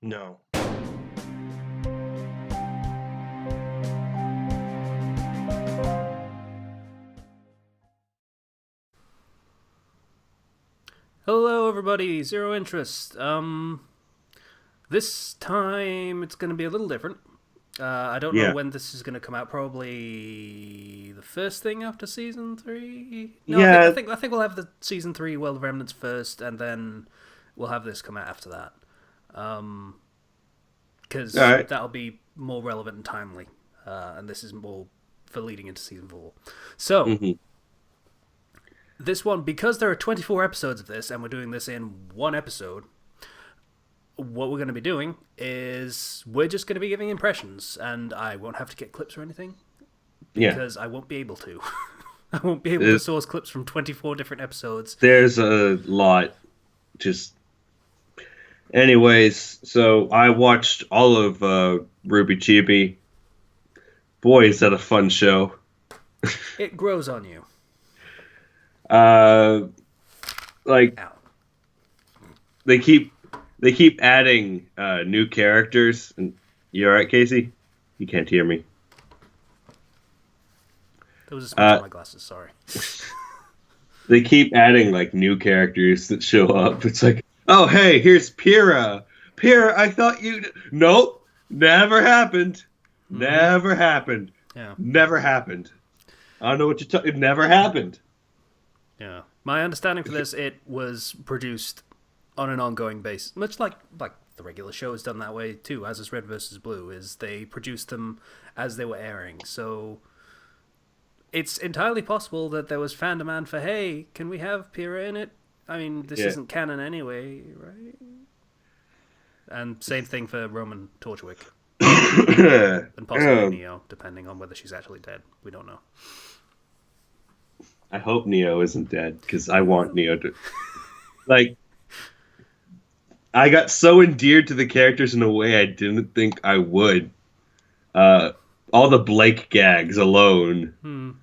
No. Hello, everybody. Zero interest. This time it's going to be a little different. I don't know Yeah. when this is going to come out. Probably the first thing after season 3. No, Yeah. I think we'll have the season 3 World of Remnants first, and then we'll have this come out after that. Because All right. that'll be more relevant and timely, and this is more for leading into season 4. So hmm this one, because there are 24 episodes of this, and we're doing this in one episode, what we're going to be doing is we're just going to be giving impressions, and I won't have to get clips or anything Yeah. because I won't be able to. I won't be able to source clips from 24 different episodes. There's a lot. Just, anyways. So I watched all of RWBY Chibi. Boy, is that a fun show. It grows on you. Uh, like Ow. they keep adding new characters. And you all right, Casey? You can't hear me. There was a smudge on my glasses, sorry. They keep adding like new characters that show up. It's like, oh hey, here's Pyrrha. Pyrrha, I thought you. Nope, never happened. Never happened. Yeah. Never happened. I don't know what you're talking. It never happened. Yeah. My understanding for this, it was produced on an ongoing basis, much like the regular show is done that way too, as is Red versus Blue, is they produced them as they were airing. So it's entirely possible that there was fan demand for, hey, can we have Pyrrha in it? I mean, this Yeah. isn't canon anyway, right? And same thing for Roman Torchwick. And possibly Neo, depending on whether she's actually dead. We don't know. I hope Neo isn't dead because I want Neo to. Like, I got so endeared to the characters in a way I didn't think I would. All the Blake gags alone.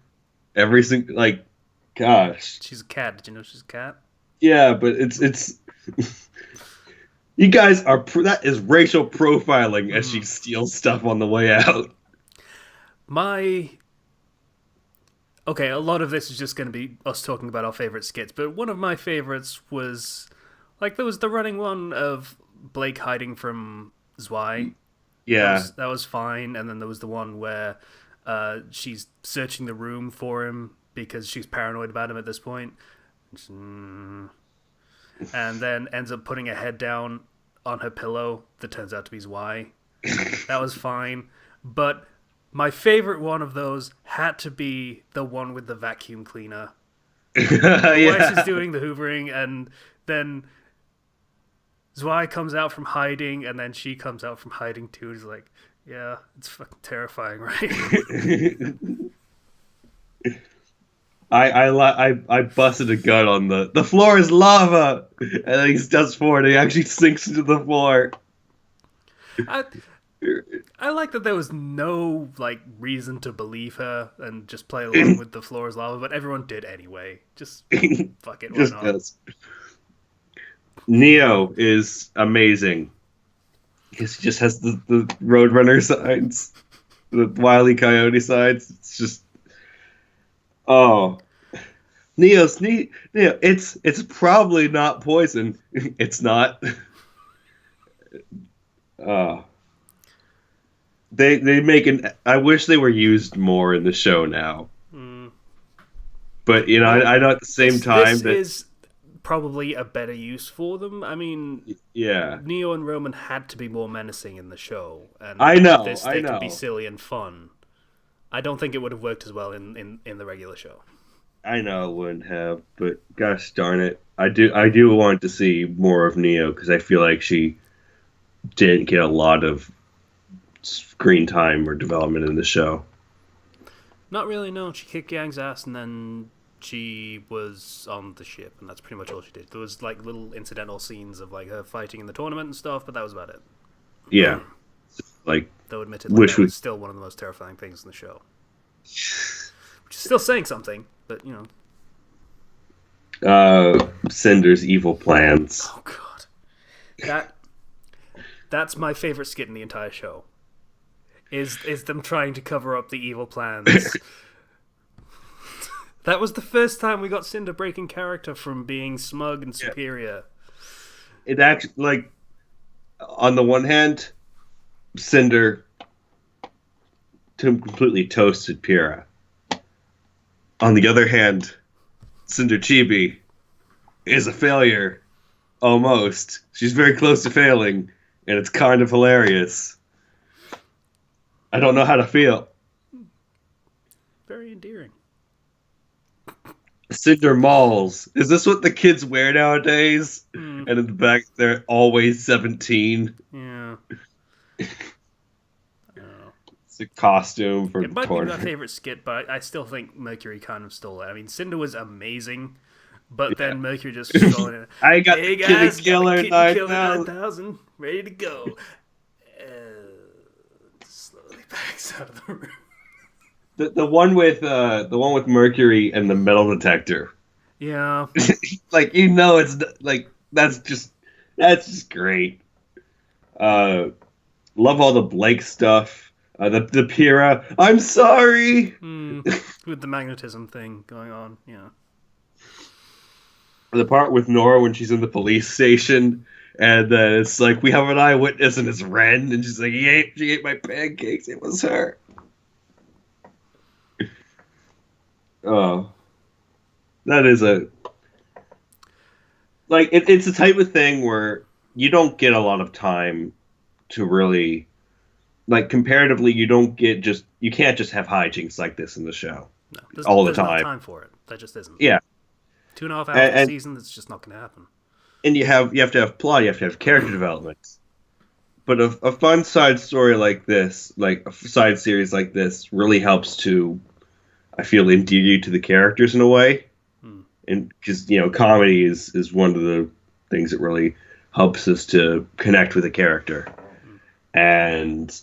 Every single, like, gosh. She's a cat. Did you know she's a cat? Yeah, but it's. You guys are that is racial profiling as she steals stuff on the way out. Okay, a lot of this is just going to be us talking about our favorite skits, but one of my favorites was there was the running one of Blake hiding from Zwei. Yeah, That was fine, and then there was the one where she's searching the room for him because she's paranoid about him at this point. And then ends up putting her head down on her pillow that turns out to be Zwei. That was fine. But my favorite one of those had to be the one with the vacuum cleaner. Where she's doing the hoovering, and then Zwei comes out from hiding, and then she comes out from hiding too. He's like, yeah, it's fucking terrifying, right? I busted a gut on the floor is lava, and then he does forward. And he actually sinks into the floor. I like that there was no reason to believe her and just play along with the floor is lava, but everyone did anyway. Just fuck it, why Just not? does. Neo is amazing because he just has the Roadrunner signs, the Wile E. Coyote signs. It's just Neo. It's probably not poison. It's not. They make an. I wish they were used more in the show now. But I know at the same time this is probably a better use for them. I mean, yeah, Neo and Roman had to be more menacing in the show, and I know, they could be silly and fun. I don't think it would have worked as well in the regular show. I know it wouldn't have, but gosh darn it, I do want to see more of Neo because I feel like she didn't get a lot of screen time or development in the show. Not really, no. She kicked Yang's ass, and then she was on the ship, and that's pretty much all she did. There was little incidental scenes of her fighting in the tournament and stuff, but that was about it. Yeah, Though admittedly, that was still one of the most terrifying things in the show. Which is still saying something, but Cinder's evil plans. Oh god, that That's my favorite skit in the entire show. Is them trying to cover up the evil plans. That was the first time we got Cinder breaking character from being smug and superior. It actually, like, on the one hand, Cinder completely toasted Pyrrha. On the other hand, Cinder Chibi is a failure. Almost. She's very close to failing, and it's kind of hilarious. I don't know how to feel. Very endearing. Cinder Malls. Is this what the kids wear nowadays? And in the back, they're always 17. Yeah. It's a costume for it might tournament. be my favorite skit, but I still think Mercury kind of stole it. I mean, Cinder was amazing, but then Mercury just stole it. I got hey the guys, Kitty Killer 9000, ready to go. Slowly backs out of the room. The one with Mercury and the metal detector. Yeah. Like, you know, it's like that's just great. Love all the Blake stuff. The Pyrrha, I'm sorry. With the magnetism thing going on, yeah. The part with Nora when she's in the police station, and then it's like, we have an eyewitness, and it's Ren, and she's like, she ate my pancakes. It was her. Oh, that is it's the type of thing where you don't get a lot of time to really, like, comparatively, you can't just have hijinks like this in the show. No, there's no time for it. That just isn't. Yeah. 2.5 hours a season, that's just not going to happen. And you have to have plot, you have to have character development. But a fun side story like this, like a side series like this, really helps to, I feel, endear you to the characters in a way. And because, you know, comedy is one of the things that really helps us to connect with a character. And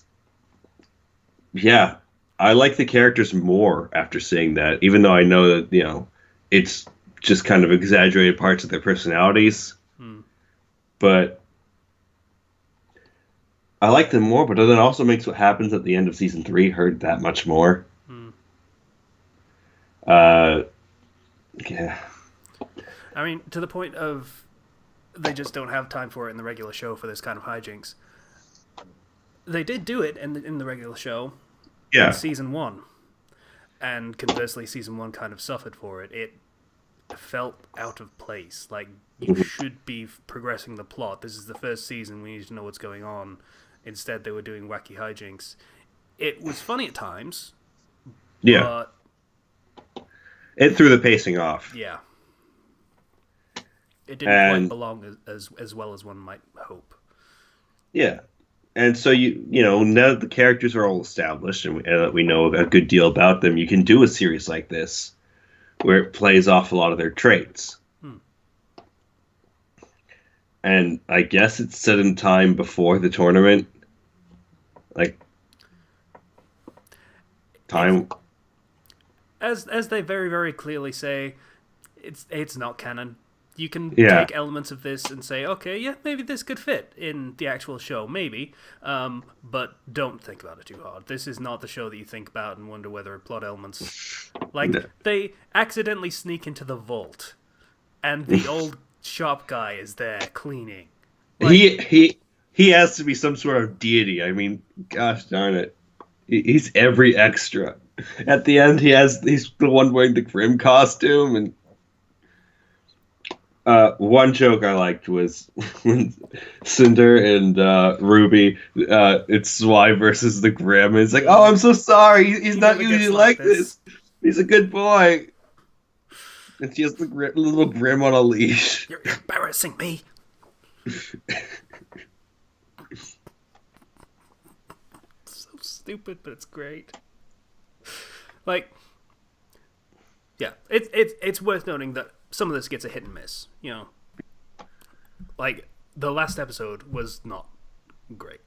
yeah, I like the characters more after seeing that, even though I know that, you know, it's just kind of exaggerated parts of their personalities. But I like them more, but then it also makes what happens at the end of season 3 hurt that much more. Yeah. I mean, to the point of they just don't have time for it in the regular show for this kind of hijinks. They did do it in the regular show in season 1. And conversely, season 1 kind of suffered for it. It felt out of place. Like, you should be progressing the plot. This is the first season. We need to know what's going on. Instead, they were doing wacky hijinks. It was funny at times. Yeah. But it threw the pacing off. Yeah. It didn't quite belong as well as one might hope. Yeah. And so, you know, now that the characters are all established and we know a good deal about them, you can do a series like this where it plays off a lot of their traits. And I guess it's set in time before the tournament. Like, time. As they very, very clearly say, it's not canon. You can take elements of this and say, okay, yeah, maybe this could fit in the actual show, maybe. But don't think about it too hard. This is not the show that you think about and wonder whether plot elements... Like, they accidentally sneak into the vault, and the old shop guy is there cleaning. Like, he has to be some sort of deity. I mean, gosh darn it. He's every extra. At the end, he's the one wearing the Grimm costume, and one joke I liked was when Cinder and RWBY, it's Zwei versus the Grimm. It's like, oh, I'm so sorry. He's not usually like this. He's a good boy. And she has the little Grimm on a leash. You're embarrassing me. So stupid, but it's great. Like, yeah, it's worth noting that some of this gets a hit and miss, you know. Like, the last episode was not great.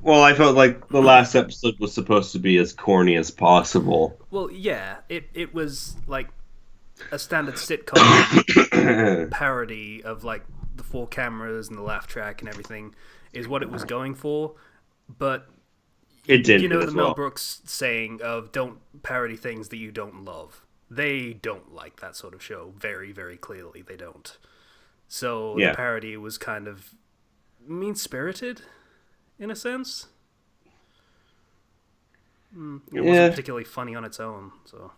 Well, I felt like the last episode was supposed to be as corny as possible. Well, yeah, it was like a standard sitcom parody of, like, the 4 cameras and the laugh track and everything. is what it was going for, but It did. you know as the Mel well. Brooks saying of don't parody things that you don't love. They don't like that sort of show. Very, very clearly, they don't. So the Yeah. parody was kind of mean-spirited, in a sense. It wasn't Yeah. particularly funny on its own, so...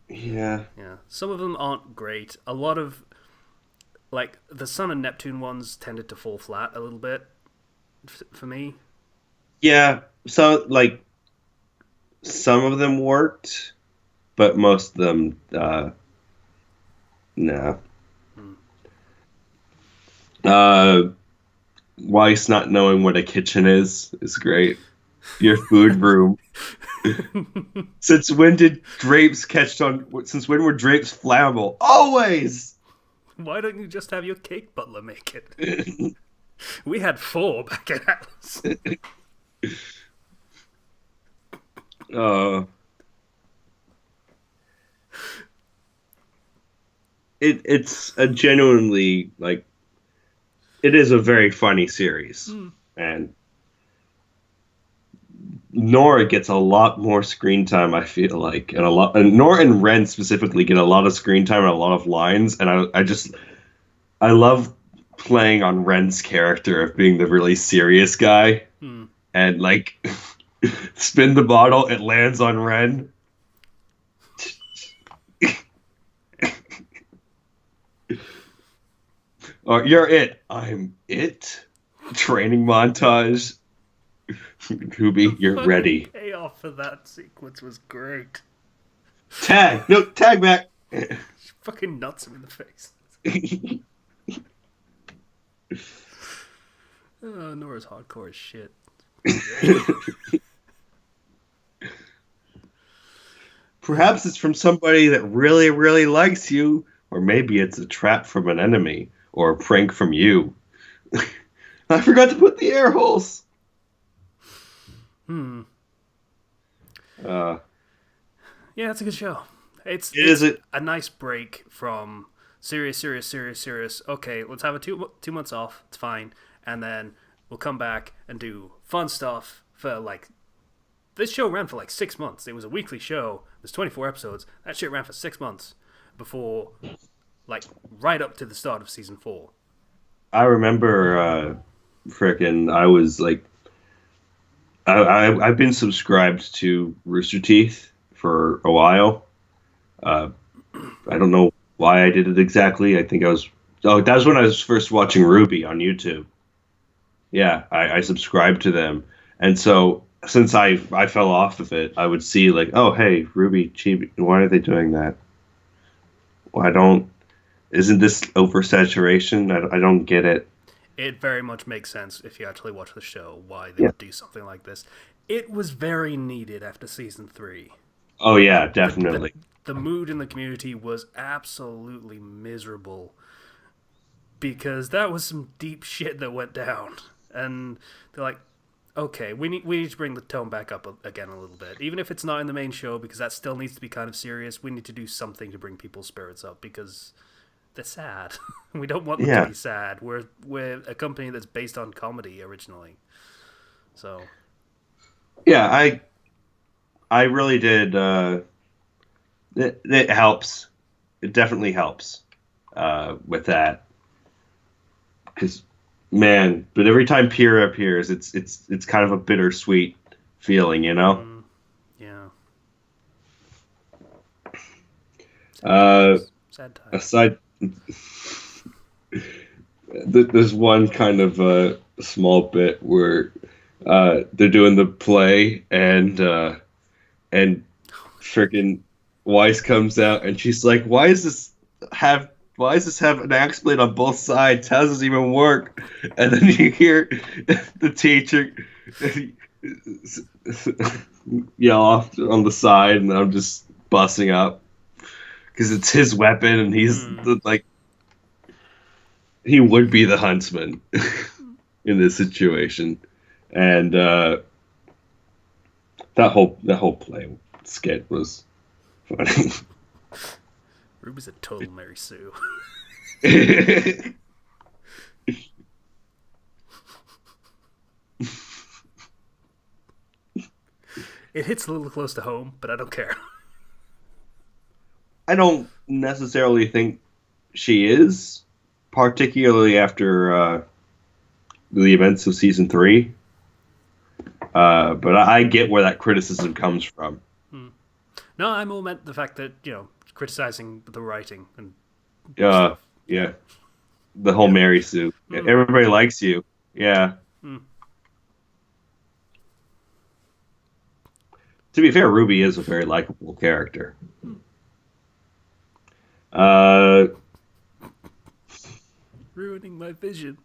Yeah. Yeah. Some of them aren't great. A lot of, like, the Sun and Neptune ones tended to fall flat a little bit, for me. Yeah. So, like, some of them worked, but most of them, no. Weiss not knowing what a kitchen is great. Your food room. Since when did drapes catch on? Since when were drapes flammable? Always. Why don't you just have your cake butler make it? We had 4 back at Atlas. uh, it's a genuinely like it is a very funny series, and Nora gets a lot more screen time. I feel like, and Nora and Ren specifically get a lot of screen time and a lot of lines, and I love playing on Ren's character of being the really serious guy, and like spin the bottle, it lands on Ren. Or you're it. I'm it. Training montage. Ruby, you're ready. The payoff for that sequence was great. Tag! No, tag back! She fucking nuts him in the face. Nora's hardcore as shit. Perhaps it's from somebody that really, really likes you, or maybe it's a trap from an enemy, or a prank from you. I forgot to put the air holes! Yeah, it's a good show. It's a nice break from serious. Okay, let's have a two months off. It's fine, and then we'll come back and do fun stuff for like. This show ran for like 6 months. It was a weekly show. There's 24 episodes. That shit ran for 6 months before, like, right up to the start of season 4. I remember, I was like, I've been subscribed to Rooster Teeth for a while. I don't know why I did it exactly. I think that was when I was first watching RWBY on YouTube. Yeah, I subscribed to them. And so since I fell off of it, I would see like, oh, hey, RWBY, Chibi, why are they doing that? Isn't this oversaturation? I don't get it. It very much makes sense if you actually watch the show why they would do something like this. It was very needed after season 3. Oh yeah, definitely. The mood in the community was absolutely miserable because that was some deep shit that went down, and they're like, okay, we need to bring the tone back up again a little bit, even if it's not in the main show because that still needs to be kind of serious. We need to do something to bring people's spirits up because they're sad. We don't want them to be sad. We're a company that's based on comedy originally, so yeah, I really did. It helps. It definitely helps with that. Because, man, but every time Pyrrha appears, it's kind of a bittersweet feeling, you know. Yeah. Sad time. Aside, there's one kind of small bit where they're doing the play and freaking Weiss comes out and she's like, why does this have an axe blade on both sides? How does this even work? And then you hear the teacher yell off on the side, and I'm just busting up because it's his weapon and he's like, he would be the huntsman in this situation. And that whole play skit was funny. Ruby's a total Mary Sue. It hits a little close to home, but I don't care. I don't necessarily think she is, particularly after the events of season 3. But I get where that criticism comes from. No, I more meant the fact that, criticizing the writing and Yeah, the whole Mary Sue. Everybody likes you. Yeah. To be fair, Ruby is a very likable character. Ruining my vision.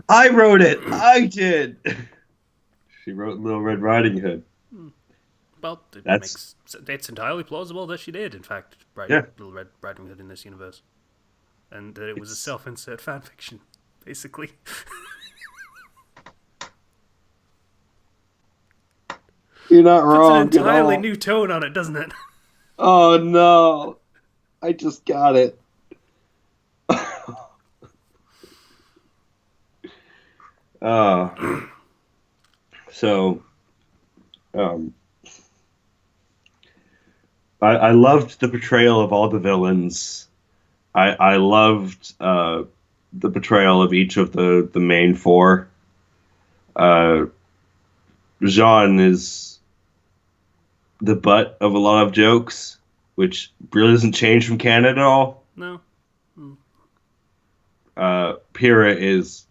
I wrote it. I did. She wrote Little Red Riding Hood. Well, it's entirely plausible that she did, in fact, write Little Red Riding Hood in this universe. And that it was a self-insert fanfiction, basically. You're not wrong. Puts an entirely new tone on it, doesn't it? Oh, no. I just got it. So, I loved the portrayal of all the villains. I loved the portrayal of each of the main 4. Jean is the butt of a lot of jokes, which really doesn't change from canon at all. No. Pyrrha is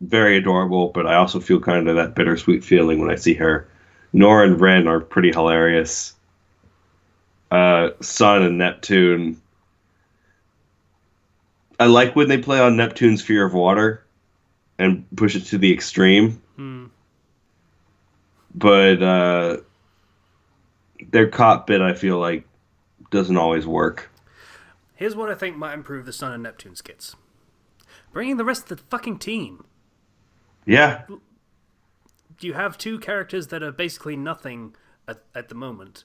very adorable, but I also feel kind of that bittersweet feeling when I see her. Nora and Ren are pretty hilarious. Sun and Neptune. I like when they play on Neptune's fear of water and push it to the extreme. But their cop bit, I feel like, doesn't always work. Here's what I think might improve the Sun and Neptune skits. Bringing the rest of the fucking team. Yeah. You have 2 characters that are basically nothing at the moment.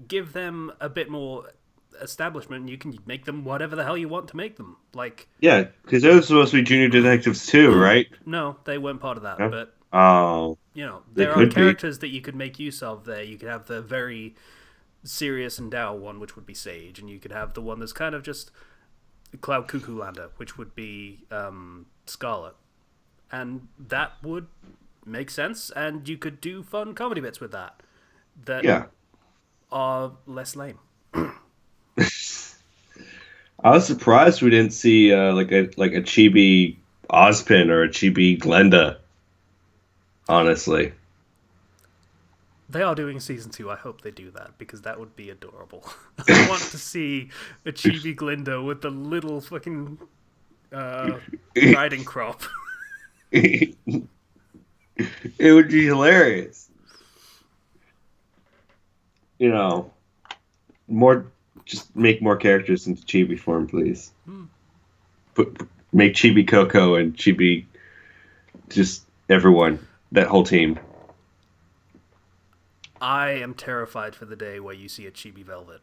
Give them a bit more establishment, and you can make them whatever the hell you want to make them. Yeah, because those are supposed to be junior detectives too, right? No, they weren't part of that, yeah. But... Oh. There are characters that you could make use of there. You could have the very serious and dour one, which would be Sage, and you could have the one that's kind of just Cloud Cuckoo Lander, which would be Scarlet. And that would make sense, and you could do fun comedy bits with that are less lame. I was surprised we didn't see like a Chibi Ozpin or a Chibi Glenda. Honestly, they are doing season 2. I hope they do that, because that would be adorable. I want to see a Chibi Glinda with the little fucking riding crop. It would be hilarious. Just make more characters into Chibi form, please. Make Chibi Coco and Chibi, just everyone. That whole team. I am terrified for the day where you see a Chibi Velvet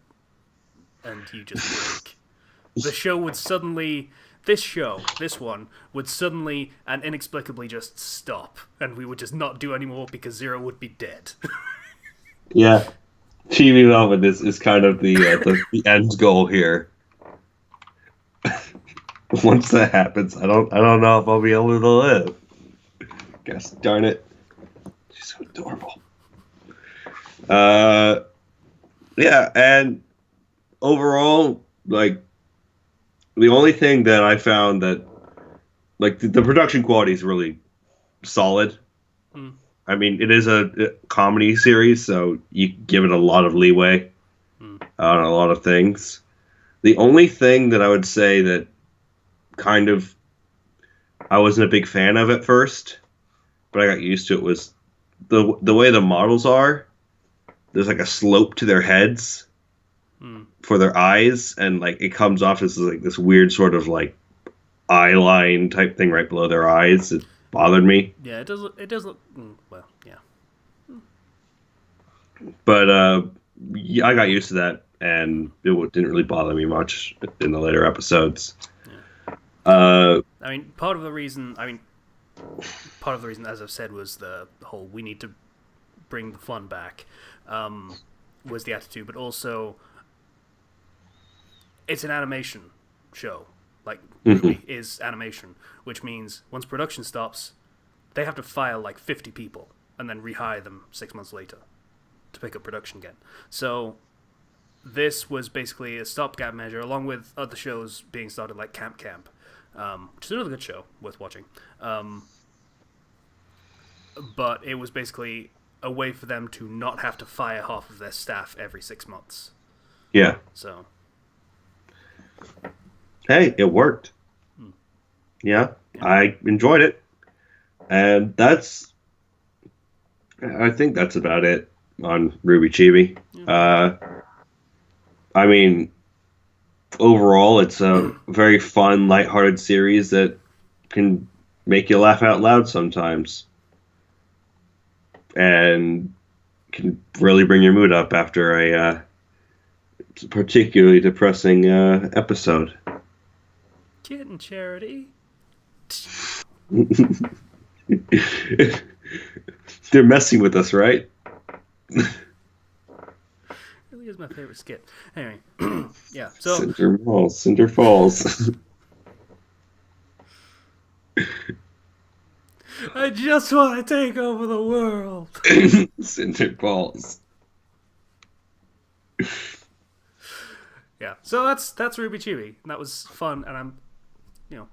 and you just break. This one, would suddenly and inexplicably just stop, and we would just not do anymore because Zero would be dead. Yeah. Chibi Velvet is kind of the end goal here. Once that happens, I don't know if I'll be able to live. Gosh darn it. She's so adorable. Yeah, and overall, the only thing that I found that, the production quality is really solid. I mean, it is a comedy series, so you give it a lot of leeway on a lot of things. The only thing that I would say that kind of I wasn't a big fan of at first, but I got used to it, was the way the models are. There's a slope to their heads for their eyes, and it comes off as this weird sort of eye line type thing right below their eyes. It bothered me. Yeah, it does look well, yeah. But yeah, I got used to that, and it didn't really bother me much in the later episodes. Yeah. I mean, part of the reason, part of the reason, as I've said, was the whole we need to bring the fun back, was the attitude, but also it's an animation show. Like, RWBY is animation, which means once production stops, they have to fire like 50 people and then rehire them 6 months later to pick up production again. So this was basically a stopgap measure, along with other shows being started like Camp, which is another good show worth watching. But it was basically a way for them to not have to fire half of their staff every 6 months. Yeah. So, hey, it worked. Yeah, I enjoyed it. And I think that's about it on RWBY Chibi. I mean, overall, it's a very fun, lighthearted series that can make you laugh out loud sometimes. And can really bring your mood up after a particularly depressing episode. Kitten Charity. They're messing with us, right? Really is my favorite skit. Anyway, yeah. So Cinder Falls. I just want to take over the world. Cinder Falls. Yeah. So that's RWBY Chibi. That was fun, and I'm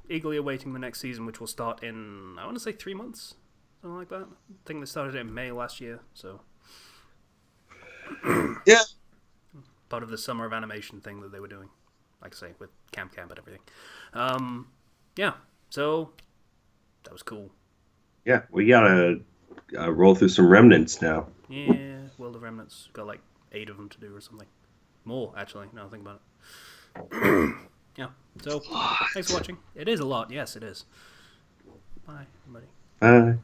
eagerly awaiting the next season, which will start in, I want to say 3 months, something like that. I think they started it in May last year, so yeah, part of the summer of animation thing that they were doing, like I say, with Camp and everything. Yeah, so that was cool. Yeah, we gotta roll through some remnants now. Yeah, World of Remnants. Got like 8 of them to do or something. More, actually, now I think about it. Yeah, so thanks for watching. It is a lot, yes, it is. Bye, everybody. Bye.